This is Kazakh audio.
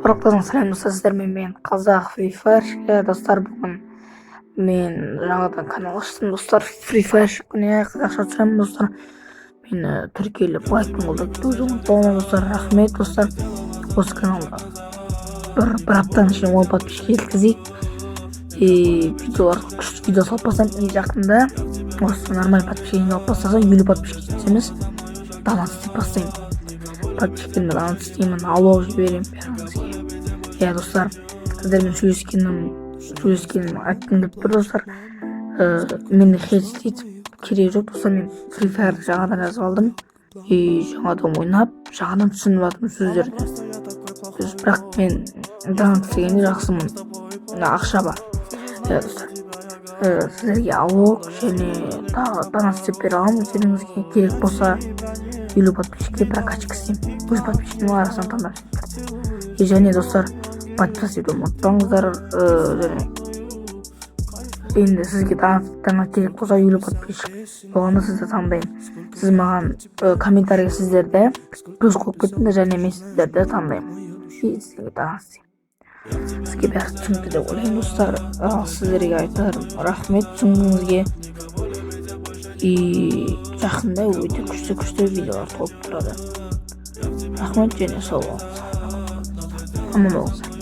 Барлықтарыңызға сәлем достар, сіздермен мен қазақ Free Fire. Достар, бүгін мен жаңадан канал аштым достар. Free Fire күніне қазақша түсіремін достар. Мені тіркеліп лайктың қолдап болма достар, рахмет достар. Осы каналда бір аптаның ішінде 10 подписчик жеткізейік. Видеолар күшті видео салып бастасам, жақында осы нормальный подписчик алып бастаса 50 подписчик жетсеміз донат істеп бастаймын. Подписчиктерімді донат істеймін, алып жіберемін бәріңізге. Достар, сіздермен сөйлескенім айтқым келіп тұр достар. Мені хейт етіп керек жоқ достар. Мен Free Fire жаңадан жазып алдым. Жаңадан ойнап, жаңадан түсініп жатырмын сөздерді. Бірақ мен донат істегенде жақсымын, ақша бар. Достар, сіздерге алып және донат істеп бере аламын. Өздеріңізге керек болса 50 подписчикке прокачка істеймін. Өз подписчиктің арасынан таңдап. Және достар, подписаться етуді ұмытпаңыздар. Енді сізге донат керек болса 50 подписчик болғанда сізді таңдаймын. Сіз маған комментарийге сіздерді плюс қойып кетіңдер, және мен сіздерді таңдаймын. Сізге донат істеймін. Сізге бәрі түсінікті деп ойлаймын достар. Сіздерге айтарым рахмет түсінігіңізге. Жақында өте күшті видеолар толып тұрады. Рахмет және сау болыңыздар. Аман болыңыздар.